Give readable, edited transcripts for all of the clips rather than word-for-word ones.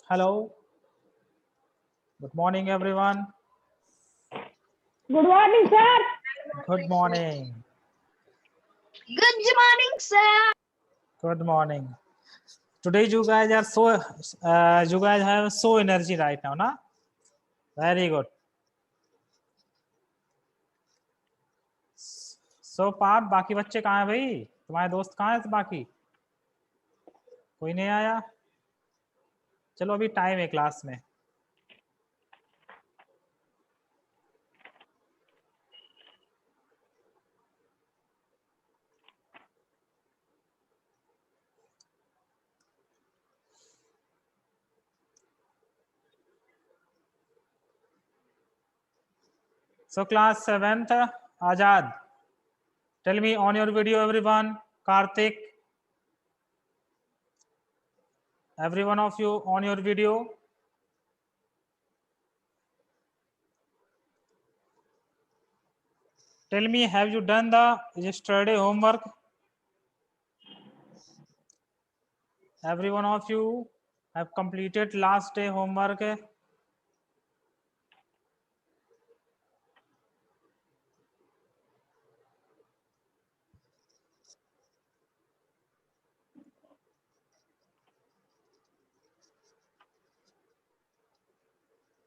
Hello. Good morning, everyone. Good morning, sir. Good morning. Good morning, sir. Good morning. Today you guys are so you guys have so energy right now, na? Very good. So Partha, बाकी बच्चे कहाँ हैं भाई? तुम्हारे दोस्त कहाँ हैं बाकी? कोई नहीं आया? चलो अभी टाइम है क्लास में. So class 7th, Azad. Tell me on your video, everyone. Karthik. Every one of you on your video. Tell me, have you done the yesterday homework? Every one of you have completed last day homework.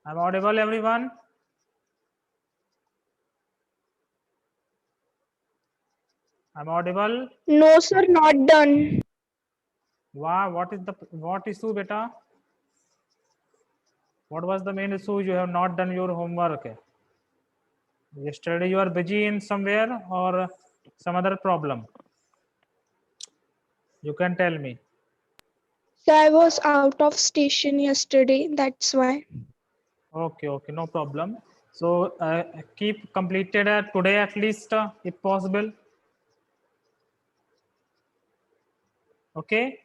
I'm audible, everyone? I'm audible? No, sir, not done. Wow, what issue, beta? What was the main issue? You have not done your homework. Yesterday you are busy in somewhere or some other problem? You can tell me. So I was out of station yesterday. That's why. Okay, no problem. So keep completed today at least if possible. Okay.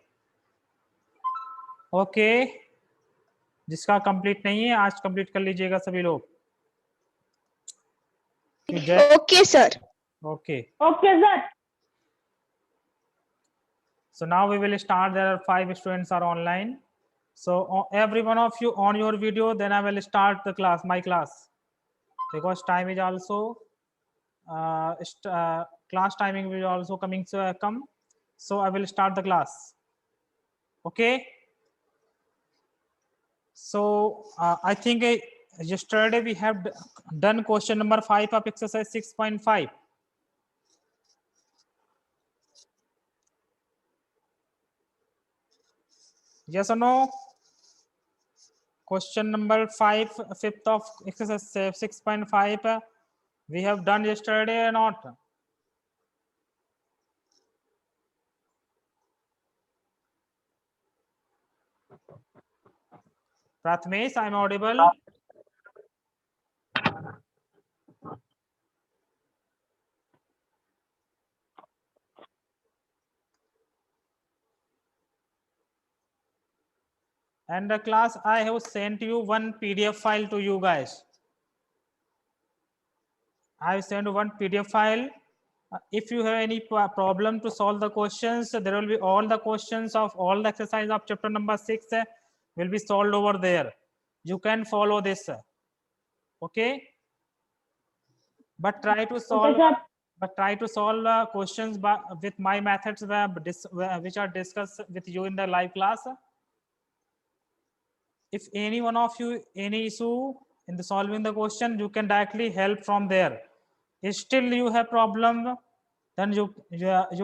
जिसका complete नहीं है आज complete कर लीजिएगा सभी लोग. Okay, sir. Okay, sir. so now we will start. There are 5 students are online. So every one of you on your video, then I will start the class, my class, because time is also class timing will also coming to come. So I will start the class. Okay. So I think yesterday we have done question number 5 of exercise 6.5. Yes or no? Question number 5, fifth of exercise 6.5. We have done yesterday or not? Prathamesh, I'm audible. And the class, I have sent you one PDF file to you guys. I have sent one PDF file. If you have any problem to solve the questions, there will be all the questions of all the exercise of chapter number 6 will be solved over there. You can follow this. Okay. But try to solve. Okay, but try to solve questions with my methods which are discussed with you in the live class. If any one of you any issue in the solving the question, you can directly help from there. If still you have problem, then you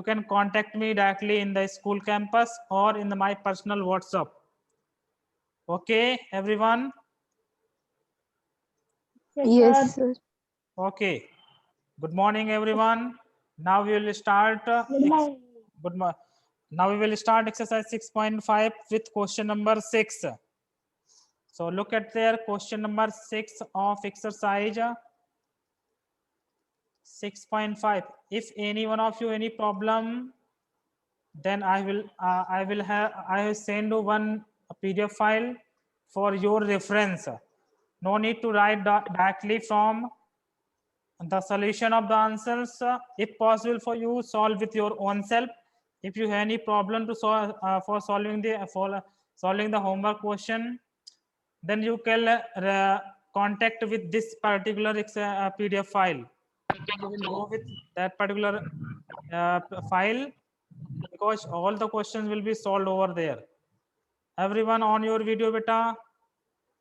can contact me directly in the school campus or in my personal WhatsApp. Okay, everyone. Yes, sir. Okay. Good morning, everyone. Now we will start. Now we will start exercise 6.5 with question number 6. So look at their question number 6 of exercise 6.5. If any one of you any problem, then I will send you one PDF file for your reference. No need to write directly from the solution of the answers. If possible for you, solve with your own self. If you have any problem to solve for solving the homework question, then you can contact with this particular PDF file. You will go with that particular file, because all the questions will be solved over there. Everyone on your video, beta.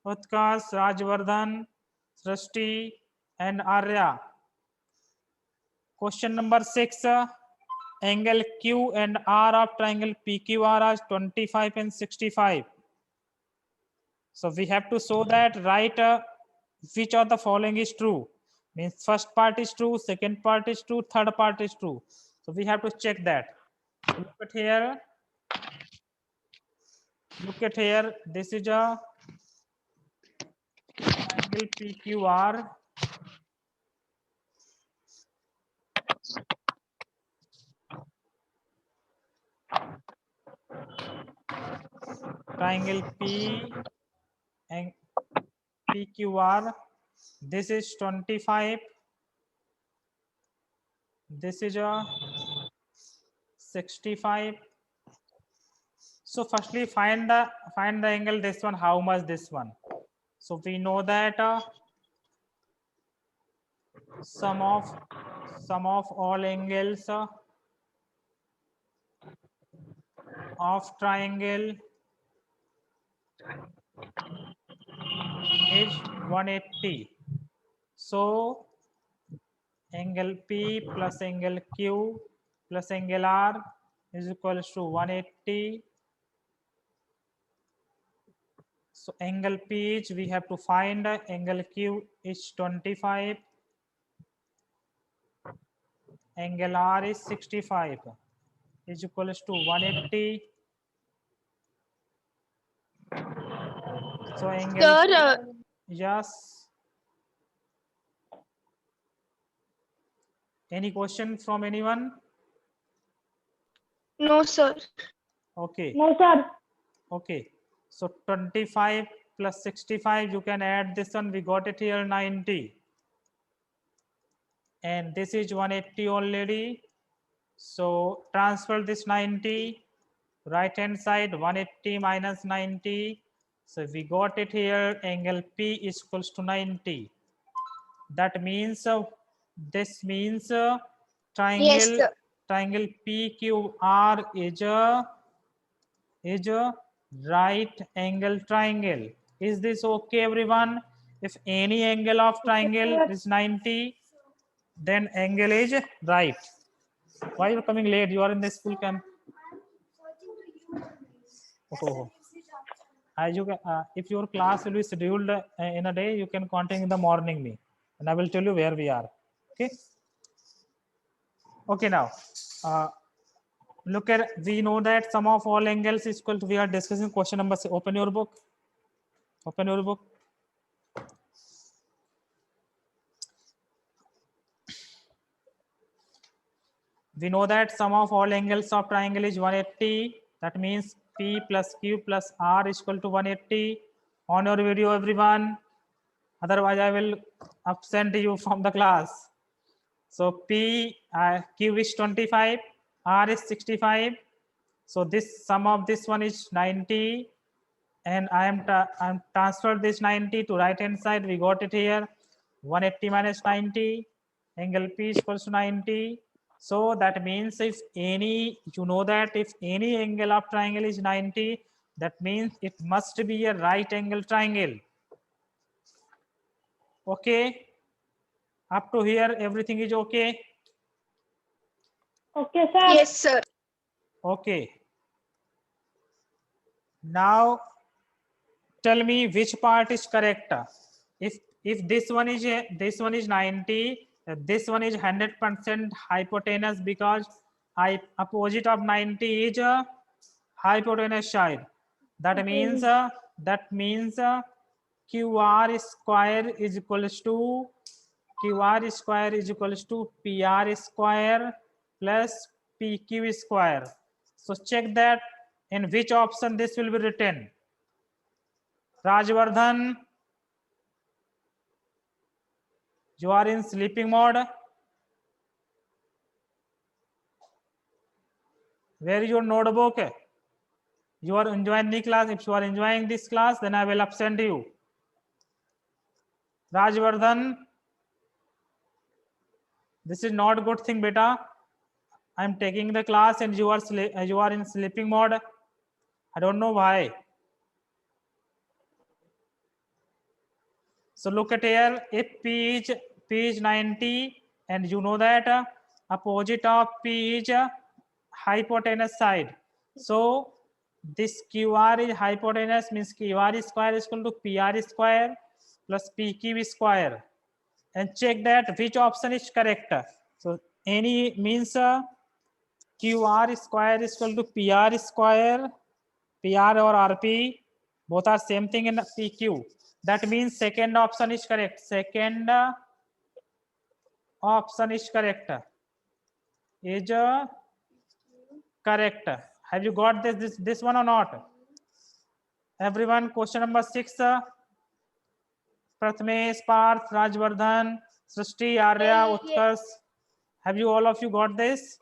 Utkarsh, Rajvardhan, Srishti, and Arya. Question number 6. Angle Q and R of triangle PQR are 25 and 65. So we have to show that, right, which of the following is true. Means first part is true, second part is true, third part is true. So we have to check that. Look at here. Look at here. This is a triangle PQR. Triangle P and PQR. This is 25. This is a 65. So firstly, find the angle this one. How much this one? So we know that sum of all angles of triangle is 180. So angle P plus angle Q plus angle R is equals to 180. So angle P is, we have to find angle Q is 25. Angle R is 65 is equals to 180. So angle Sir, yes. Any question from anyone? no, sir. Okay. No, sir. Okay. So 25 plus 65, you can add this one. We got it here 90. And this is 180 already. So transfer this 90. Right hand side 180 minus 90. So we got it here. Angle P is equals to 90. That means this means triangle Yes, sir. triangle PQR is a right angle triangle. Is this okay, everyone? If any angle of triangle is 90, then angle is right. Why you are coming late? You are in the school camp. Oh. As you if your class will be scheduled in a day, you can contact in the morning me, and I will tell you where we are. Okay. Okay. Now, look at, we know that sum of all angles is equal to, we are discussing question number 6. Open your book. Open your book. We know that sum of all angles of triangle is 180. That means P plus Q plus R is equal to 180. On your video, everyone. Otherwise, I will absent you from the class. So Q is 25, R is 65. So this sum of this one is 90, and I'm transferred this 90 to right hand side. We got it here. 180 minus 90, angle P is equals to 90. So that means if any, you know that if any angle of triangle is 90, that means it must be a right angle triangle. Okay. Up to here, everything is okay. Okay, sir. Yes, sir. Okay. Now tell me which part is correct. If this one is 90, this one is 100% hypotenuse, because opposite of 90 is hypotenuse side. That means QR square is equals to QR square is equals to PR square plus PQ square. So check that in which option this will be written. Rajvardhan, you are in sleeping mode. Where is your notebook? You are enjoying the class. If you are enjoying this class, then I will absent you. Rajvardhan, this is not a good thing, beta. I am taking the class and you are in sleeping mode. I don't know why. So look at here. If P is 90, and you know that opposite of P is hypotenuse side. So this QR is hypotenuse, means QR square is equal to PR square plus PQ square. And check that which option is correct. So any means QR square is equal to PR square, PR or RP, both are same thing in PQ. That means second option is correct. Second option is correct. Is correct. Have you got this one or not? Everyone, question number 6. Prathamesh, Parth, Rajvardhan, Srishti, Arya, Utkarsh. Have you all of you got this?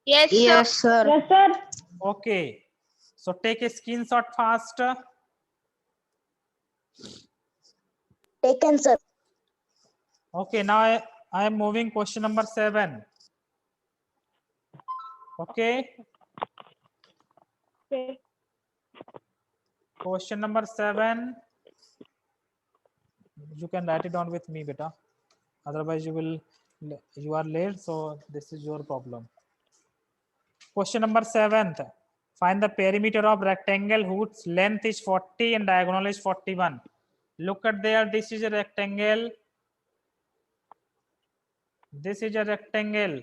Yes, Yes, sir. Yes, sir. Okay. So take a screenshot fast. Taken, sir. Okay, now I am moving question number 7. Okay. Okay. Question number 7. You can write it down with me, beta. Otherwise, you are late. So this is your problem. Question number 7th. Find the perimeter of rectangle whose length is 40 and diagonal is 41. Look at there. This is a rectangle. This is a rectangle.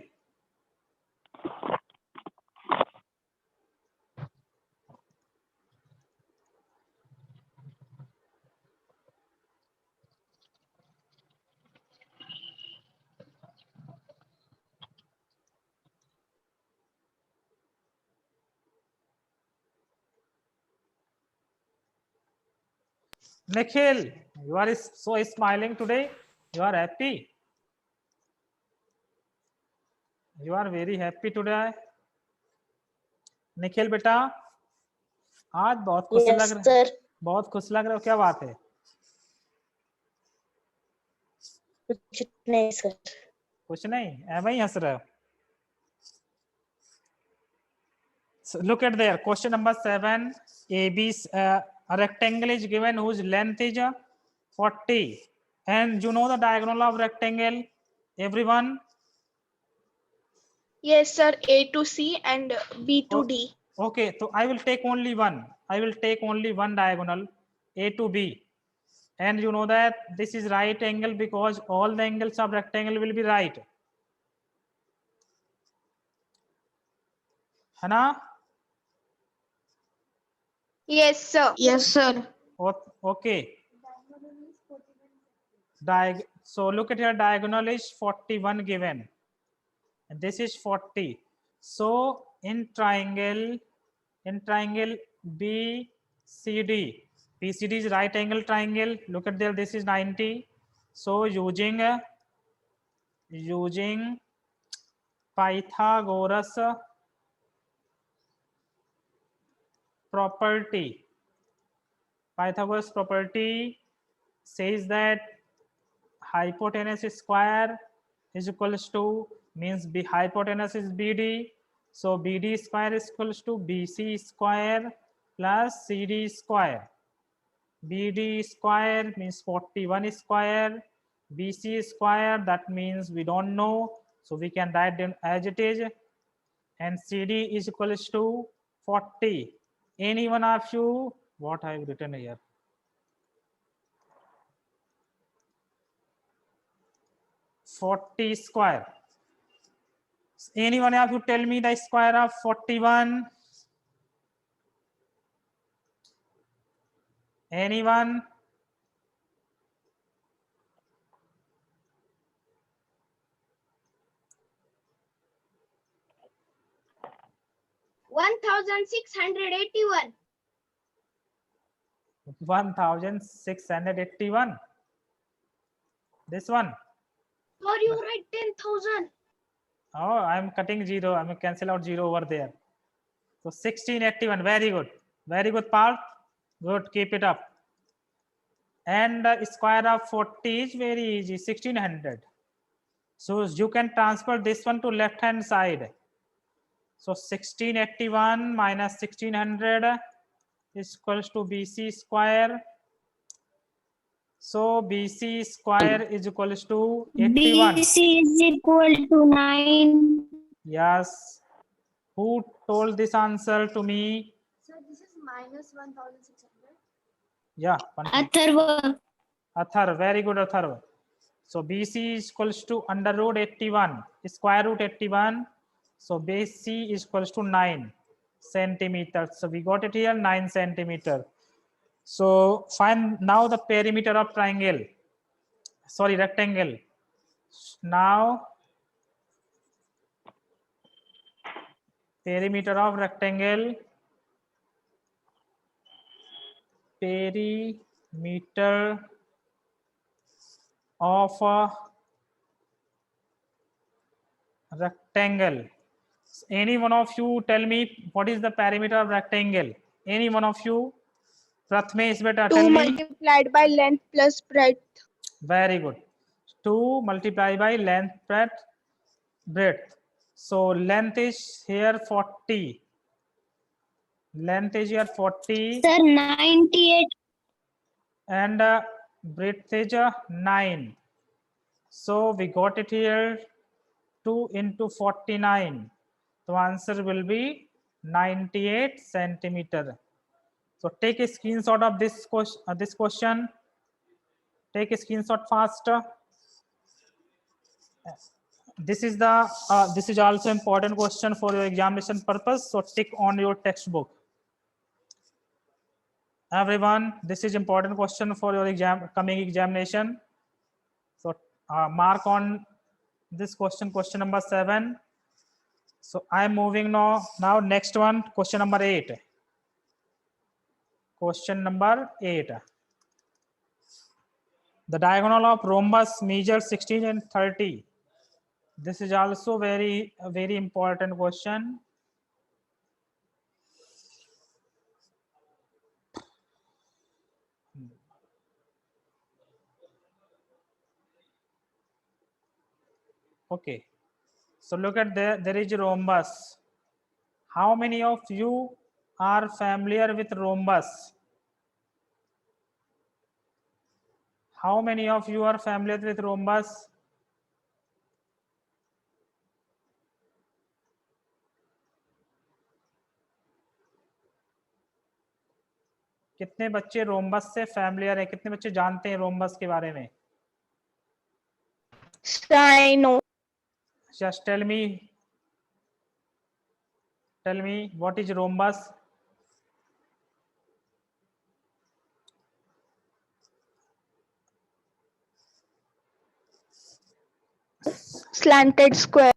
Nikhil, you are so smiling today. You are happy. You are very happy today. Nikhil बेटा आज बहुत खुश Yes, लग रहा sir. है, बहुत खुश लग रहे हो, क्या बात है? कुछ नहीं, sir. कुछ नहीं, ऐसे ही हंस रहे हो. So look at there. Question number 7. A rectangle is given whose length is 40, and you know the diagonal of rectangle. Everyone. yes, sir. A to C and B to D. Okay, so I will take only one. I will take only one diagonal, A to B. And you know that this is right angle because all the angles of rectangle will be right. है ना? Yes, sir. Yes, sir. Okay. So look at your diagonal is 41 given. And this is 40. So in triangle BCD, BCD is right angle triangle. Look at there, this is 90. So using Pythagoras property. Pythagoras property says that hypotenuse square is equals to, means B hypotenuse is BD. So BD square is equals to BC square plus CD square. BD square means 41 square. BC square, that means we don't know. So we can write them as it is. And CD is equals to 40. Any one of you, what I have written here? 40 square. Anyone of you tell me the square of 41? Anyone? One 1,681. 1681. This one. Or you write 10,000. Oh, I'm cutting zero. I'm going to cancel out zero over there. So 1681. Very good. Very good, Parth. Good. Keep it up. And square of 40 is very easy. 1600. So you can transfer this one to left hand side. So 1681 minus 1600 is equals to BC square. So BC square is equals to 81. BC is equal to 9. Yes. Who told this answer to me? Sir, this is minus 1,600. Yeah. Atharva. Athar. Very good, Athar. So BC is equals to under root 81. Square root 81. So base C is equals to 9 centimeters. So we got it here, 9 centimeter. So find now the perimeter of triangle. Sorry, rectangle. Now perimeter of rectangle. Perimeter of a rectangle. Any one of you tell me what is the perimeter of rectangle? Any one of you? Prathamesh, beta, 2 tell me. multiplied by length plus breadth. Very good. 2 multiplied by length breadth. So length is here 40. Length is here 40 Sir, 98. and breadth is 9. So we got it here 2 into 49. So answer will be 98 centimeter. So take a screenshot of this question. Take a screenshot fast. This is also important question for your examination purpose. So tick on your textbook. Everyone, this is important question for your coming examination. So mark on this question number 7. So I am moving now next one, question number 8. Question number 8. The diagonal of rhombus measures 16 and 30. This is also very important question. Okay, so look at there is a rhombus. How many of you are familiar with rhombus? How many of you are familiar with rhombus? कितने बच्चे rhombus से familiar है? कितने बच्चे जानते हैं rhombus के बारे में? I know. Just tell me what is rhombus? Slanted square.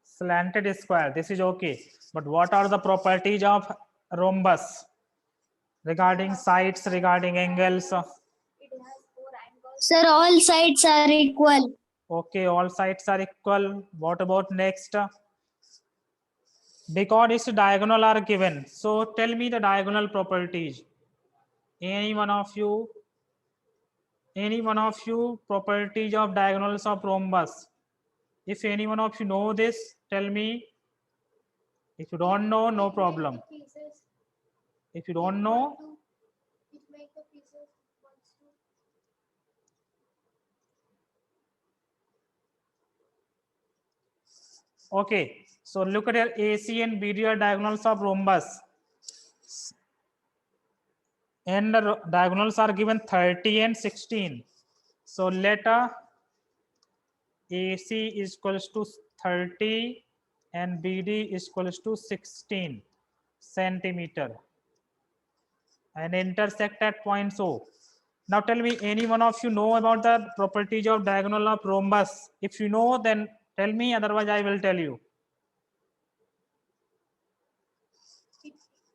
Slanted square. This is okay. But what are the properties of rhombus? Regarding sides, regarding angles? Sir, all sides are equal. Okay, all sides are equal. What about next? Because its diagonal are given. So tell me the diagonal properties. Any one of you properties of diagonals of rhombus? If any one of you know this, tell me. If you don't know, no problem. If you don't know, okay. So look at your AC and BD are diagonals of rhombus. And the diagonals are given 30 and 16. So let AC is equals to 30 and BD is equals to 16 centimeter. and intersect at point O. Now tell me, any one of you know about the properties of diagonal of rhombus? If you know, then tell me, otherwise I will tell you.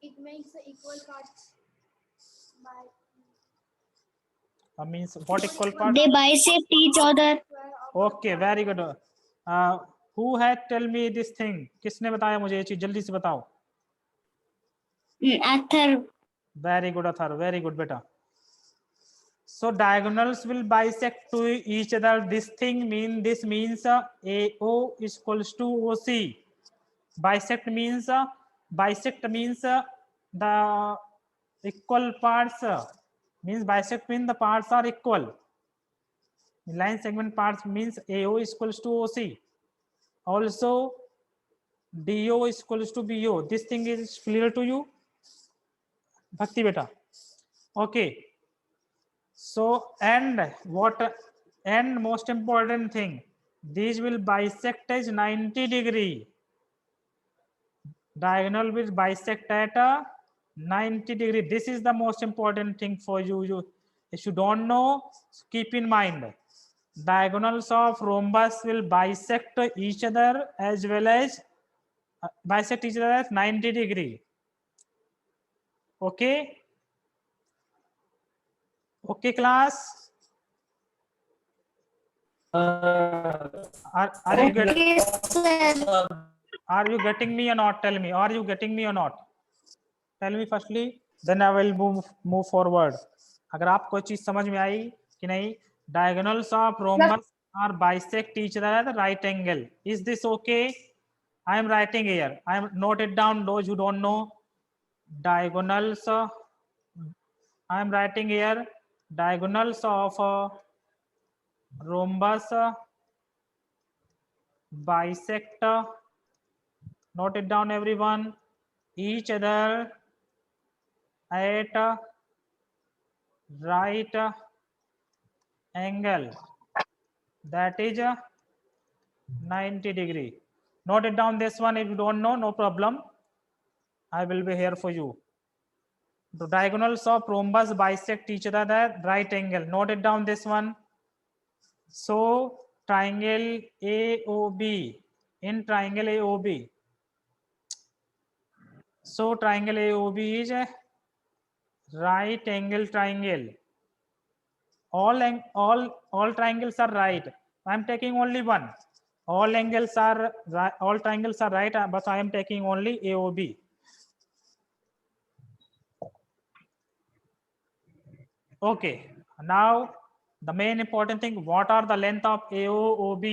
It makes the equal parts by Means what equal part? They bisect each other. Okay, very good. Who had tell me this thing? किसने बताया मुझे ये चीज? जल्दी से बताओ. Ather. Very good, Athar. Very good, beta. So diagonals will bisect to each other. This means AO is equals to OC. Bisect means the equal parts. Means bisect means the parts are equal. Line segment parts means AO is equals to OC. Also DO is equals to BO. This thing is clear to you, Bhakti beta? Okay. So and most important thing, these will bisect as 90 degree. Diagonal will bisect at a 90 degree. This is the most important thing for you. If you don't know, keep in mind. Diagonals of rhombus will bisect each other as well as bisect each other at 90 degree. Okay. Okay, class. Are you getting? Are you getting me or not? Tell me. Are you getting me or not? Tell me firstly. Then I will move forward. अगर आप कोई चीज समझ में आई कि नहीं? Diagonals of rhombus are bisect each other at the right angle. Is this okay? I am writing here. I am note it down. Those who don't know, diagonals. I am writing here. Diagonals of rhombus bisect. Note it down, everyone. Each other at right angle, that is 90 degree. Note it down, this one. If you don't know, no problem, I will be here for you. The diagonals of rhombus bisect each other at right angle. Note it down, this one. So triangle AOB, in triangle AOB, so triangle AOB is a right angle triangle. All triangles are right. I am taking only one. All angles are right, all triangles are right, but I am taking only AOB. Okay, now the main important thing, what are the length of AO, OB,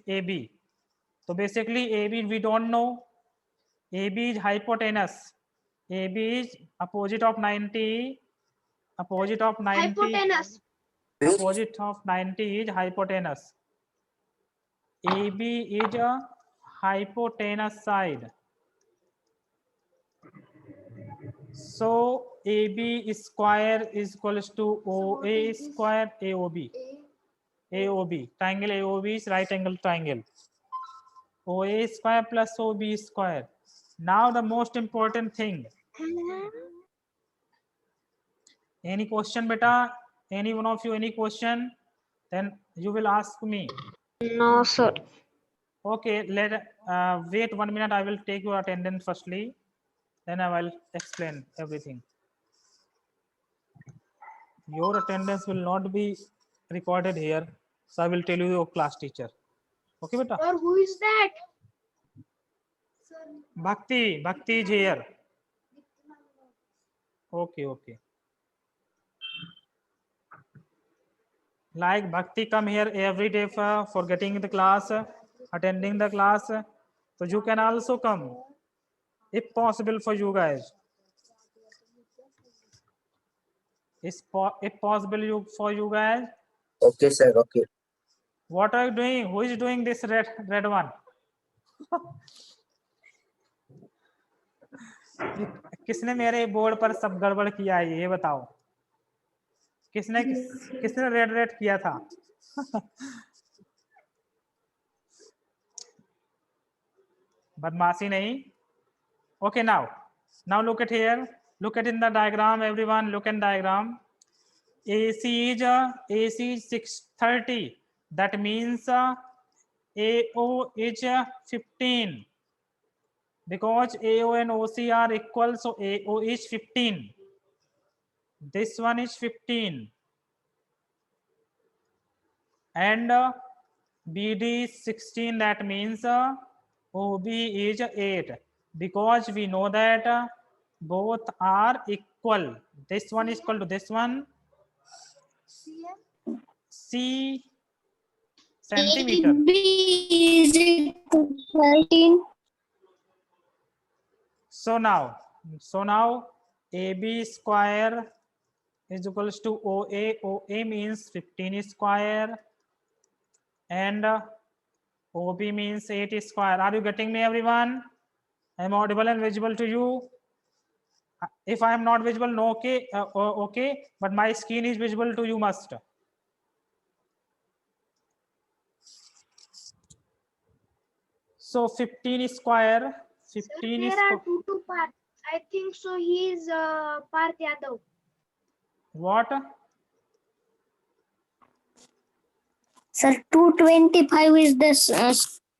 AB? So basically AB we don't know. AB is hypotenuse. AB is opposite of 90. Opposite of 90. hypotenuse. Opposite of 90 is hypotenuse. AB is a hypotenuse side. So AB square is equals to OA square AOB. AOB. Triangle AOB is right angle triangle. OA square plus OB square. Now the most important thing. Any question, beta? Any one of you, any question? Then you will ask me. No, sir. Okay, wait 1 minute. I will take your attendance firstly. Then I will explain everything. Your attendance will not be recorded here. So I will tell you your class teacher. Okay, beta? Or who is that? Sir, Bhakti is here. Okay. Like Bhakti come here every day for getting the class, attending the class. So you can also come if possible for you guys. If possible for you guys. Okay, sir. Okay. What are you doing? Who is doing this red one? किसने मेरे board पर सब गड़बड़ किया है ये बताओ? किसने रेड किया था? बदमाशी नहीं. Okay, now look at here. Look at in the diagram, everyone. Look in diagram. AC is 630. That means AO is 15. Because AO and OC are equal, so AO is 15. This one is 15. And BD is 16. That means OB is 8. Because we know that both are equal. This one is equal to this one. C centimeter. AB is equal to 13. So now AB square is equals to OA. OA means 15 square and OB means 8 square. Are you getting me, everyone? I am audible and visible to you. If I am not visible, no, okay, okay, but my screen is visible to you must. So 15 square, 15 is There are two parts. I think so. He is Parth Yadav. what? Sir, 225 is the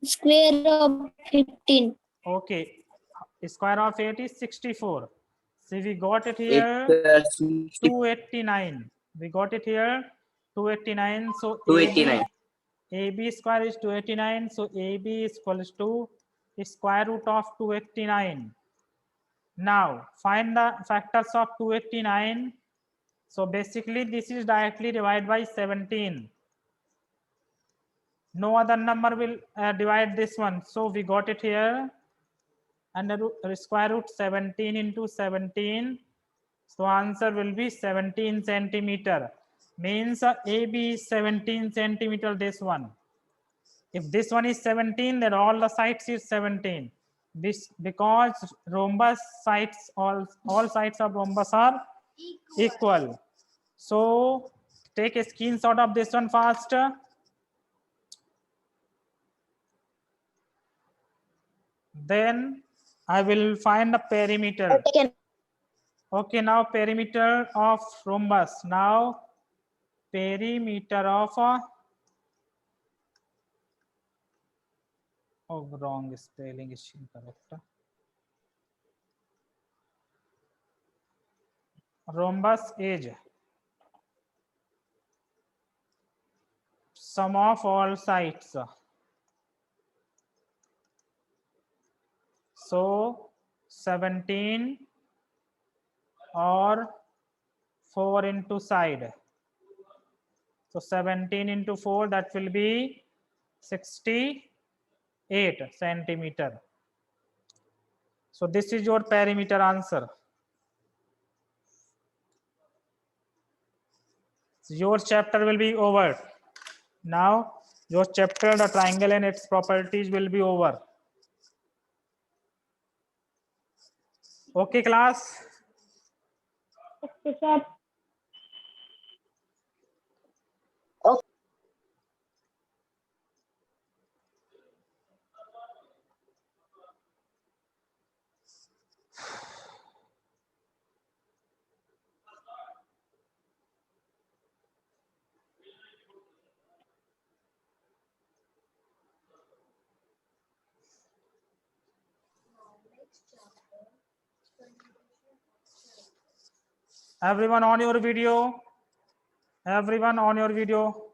square of 15. Okay, square of 8 is 64. See, we got it here 289. We got it here 289. So 289. AB square is 289. So AB is equals to square root of 289. Now find the factors of 289. So basically this is directly divided by 17. No other number will divide this one. So we got it here. And the square root 17 into 17. So answer will be 17 centimeter. Means AB is 17 centimeter, this one. If this one is 17, then all the sides is 17. This because rhombus sides, all sides of rhombus are equal. So take a screenshot of this one fast. Then I will find the perimeter. Okay, now perimeter of rhombus. Now perimeter of oh, wrong spelling is incorrect. Rhombus is sum of all sides. So 17 or 4 into side. So 17 into 4, that will be 68 centimeter. So this is your perimeter answer. Your chapter will be over. Now your chapter, the triangle and its properties, will be over. Okay, class. Okay, sir. Everyone on your video. Everyone on your video.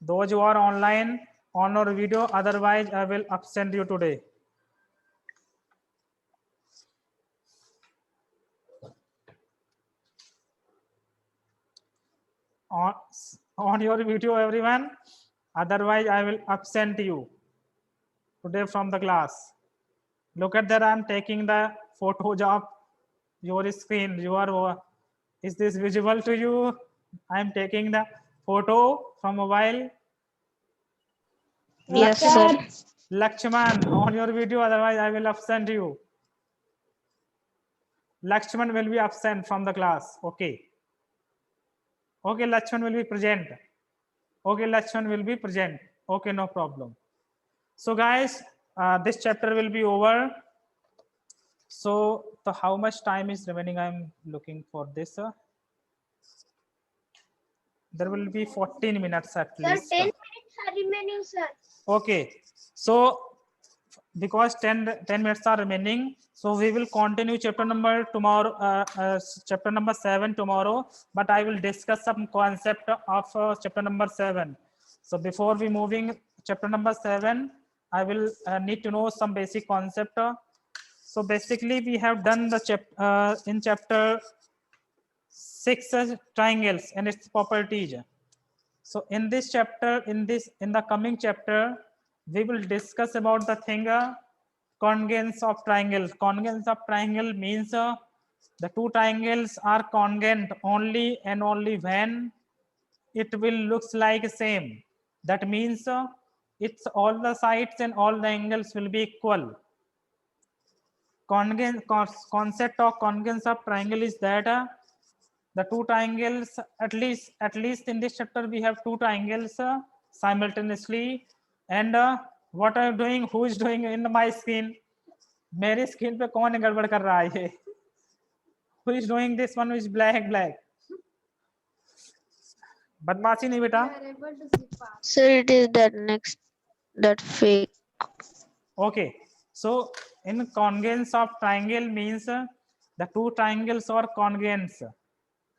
Those who are online, on your video, otherwise I will absent you today. On your video, everyone, otherwise I will absent you today from the class. Look at that, I'm taking the photos of your screen. You are, is this visible to you? I'm taking the photo from mobile. Yes, sir. Lakshman, on your video, otherwise I will absent you. Lakshman will be absent from the class. Okay. Okay, Lakshman will be present. Okay, Lakshman will be present. Okay, no problem. So guys, this chapter will be over. So how much time is remaining? I'm looking for this. There will be 14 minutes at Sir, least. 10 minutes are remaining, sir. Okay, so because 10 minutes are remaining, so we will continue chapter number tomorrow, chapter number 7 tomorrow, but I will discuss some concept of chapter number 7. So before we moving chapter number 7, I will need to know some basic concept. So basically we have done the in chapter 6 triangles and its properties. So in this chapter, in the coming chapter, we will discuss about the thing congruence of triangles. Congruence of triangle means the two triangles are congruent only and only when it will looks like same. That means it's all the sides and all the angles will be equal. Concept of congruence of triangle is that the two triangles, at least in this chapter we have two triangles simultaneously. And what are you doing? Who is doing in my screen? मेरी screen पे कौन गड़बड़ कर रहा है ये? Who is doing this one is black? बदमाशी नहीं बेटा. Sir, it is that fake. Okay, so in congruence of triangle means the two triangles are congruent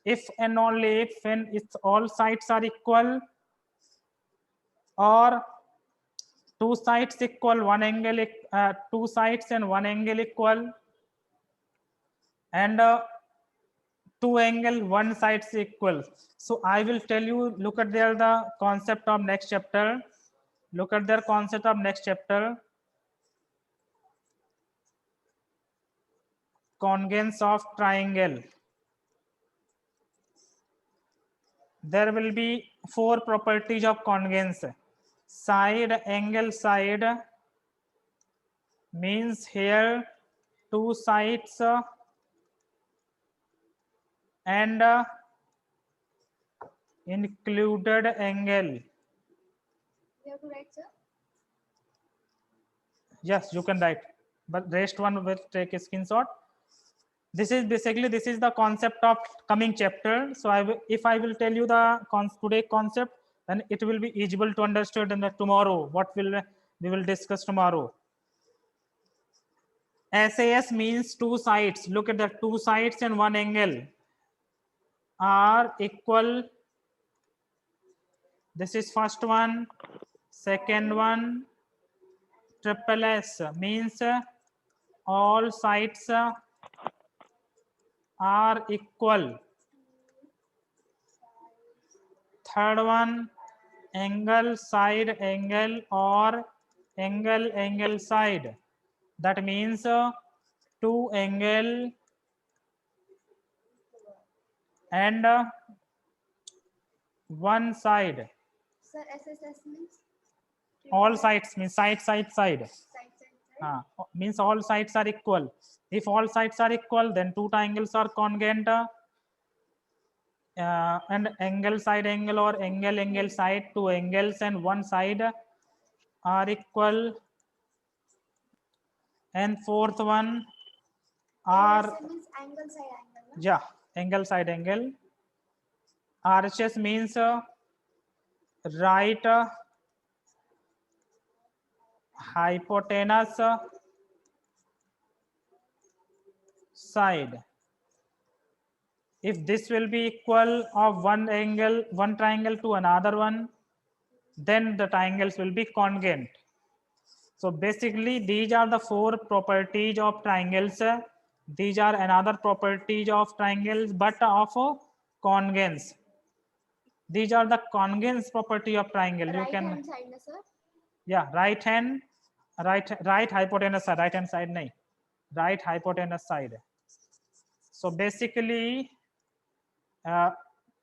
if and only if when its all sides are equal, or two sides equal, one angle two sides and one angle equal, and two angle one sides equal. So I will tell you, look at there the concept of next chapter. Look at their concept of next chapter. Congruence of triangle. There will be four properties of congruence. Side, angle, side means here two sides and included angle. You have to write, sir. Yes, you can write, but rest one will take a screenshot. This is basically the concept of coming chapter. So if I will tell you the today concept, then it will be easy to understand in the tomorrow what we will discuss tomorrow. SAS means two sides. Look at the two sides and one angle are equal. This is first one, second one. Triple S means all sides are equal. Third one, angle side angle or angle side. That means two angle and one side. Sir, SSS means? All sides means side. Means all sides are equal. If all sides are equal, then two triangles are congruent. And angle side angle or angle side, two angles and one side are equal. And fourth one are means angle side angle. yeah, angle side angle. RHS means right hypotenuse side. If this will be equal of one triangle to another one, then the triangles will be congruent. So basically these are the four properties of triangles. These are another properties of triangles, but of congruence. These are the congruence property of triangle. You Right can hand side, na, sir? yeah, right hypotenuse side, right hand side nahi, right hypotenuse side. So basically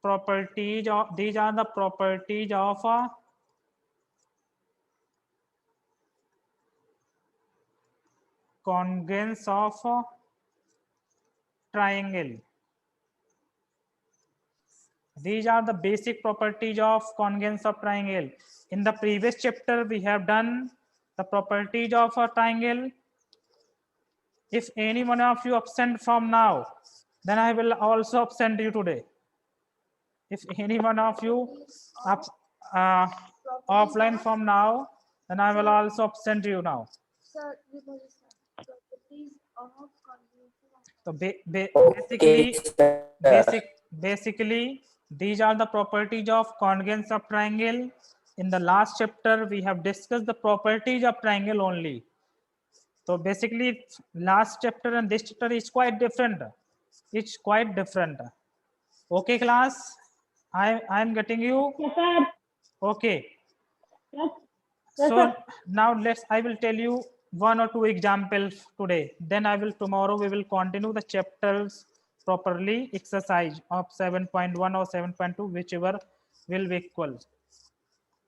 properties of these are the properties of congruence of triangle. These are the basic properties of congruence of triangle. In the previous chapter we have done the properties of a triangle. If any one of you absent from now, then I will also absent you today. If any one of you offline from now, then I will also absent you now. Sir, properties of So Okay, sir. basically, these are the properties of congruence of triangle. In the last chapter, we have discussed the properties of triangle only. So basically, last chapter and this chapter is quite different. It's quite different. Okay, class. I am getting you. Yes, sir. Okay. Yes. Yes, So sir. now I will tell you one or two examples today. Then tomorrow we will continue the chapters properly, exercise of 7.1 or 7.2, whichever will be equal.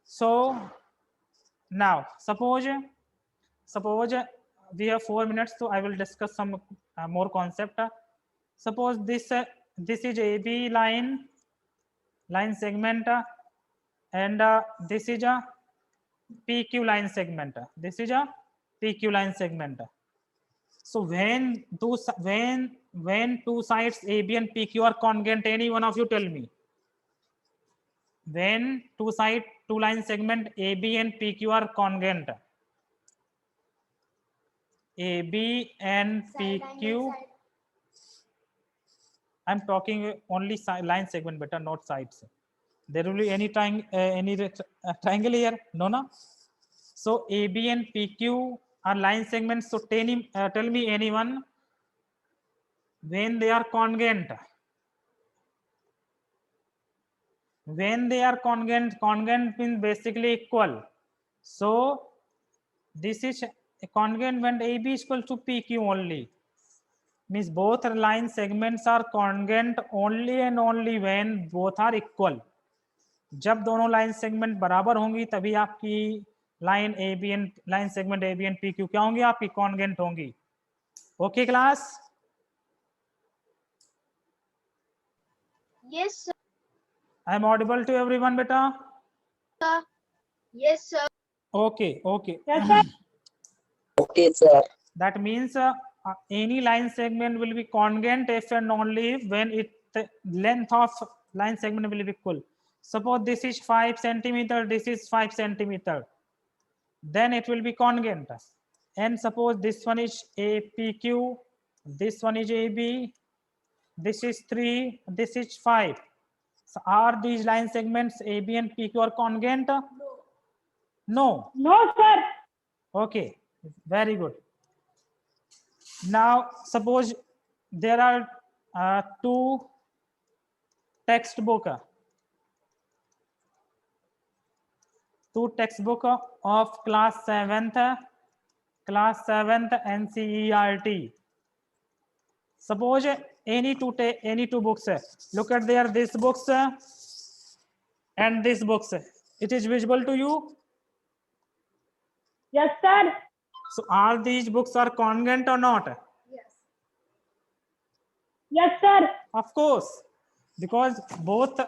So now suppose we have 4 minutes, so I will discuss some more concept. Suppose this is AB line segment, and this is a PQ line segment. This is a PQ line segment. So when two sides AB and PQ are congruent, any one of you tell me. When two line segment AB and PQ are congruent. AB and PQ. I'm talking only line segment, better not sides. There will be any triangle here? No. So AB and PQ are line segments. So tell me anyone when they are congruent. When they are congruent means basically equal. So this is a congruent when AB is equal to PQ only. Means both line segments are congruent only and only when both are equal. जब दोनों line segment बराबर होंगी तभी आपकी line segment AB and PQ क्या होंगी? आपकी congruent होंगी. Okay class? Yes, sir. I am audible to everyone, beta? Yes, sir. Okay. Yes, sir. Okay, sir. That means any line segment will be congruent if and only if when the length of line segment will be equal. Suppose this is 5 centimeter, this is 5 centimeter. Then it will be congruent. And suppose this one is APQ, this one is AB, this is 3, this is 5. So are these line segments AB and PQ are congruent? No. No, sir. Okay, very good. Now suppose there are two textbook of class 7th NCERT. Suppose any two books. Look at there, this books and this books. It is visible to you? Yes, sir. So all these books are congruent or not? Yes, sir. Of course, because both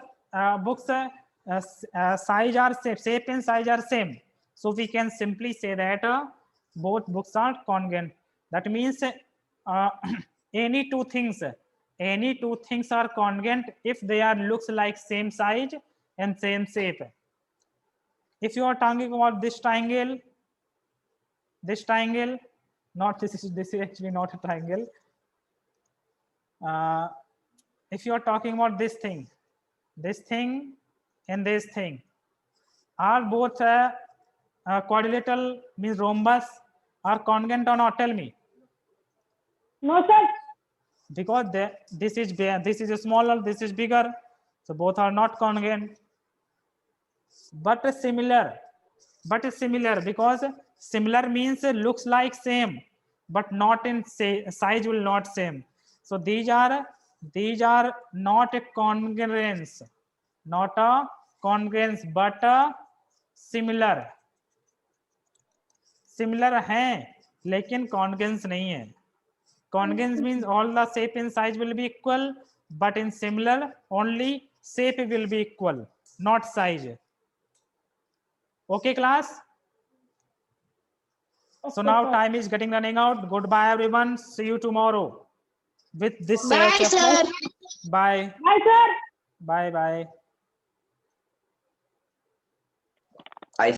books size are same, shape and size are same. So we can simply say that both books are congruent. That means any two things are congruent if they are looks like same size and same shape. If you are talking about this triangle, not this is actually not a triangle. If you are talking about this thing and this thing, are both quadrilateral means rhombus are congruent or not? Tell me. No, sir. Because this is smaller, this is bigger, so both are not congruent. But similar because similar means looks like same, but not in size will not same. So these are not a congruence, but a similar हैं लेकिन congruence नहीं है. Congruence means all the shape and size will be equal, but in similar only shape will be equal, not size. Okay, class? So now time is getting running out. Goodbye, everyone. See you tomorrow with this chapter. Bye. Bye, sir. Bye. Bye. I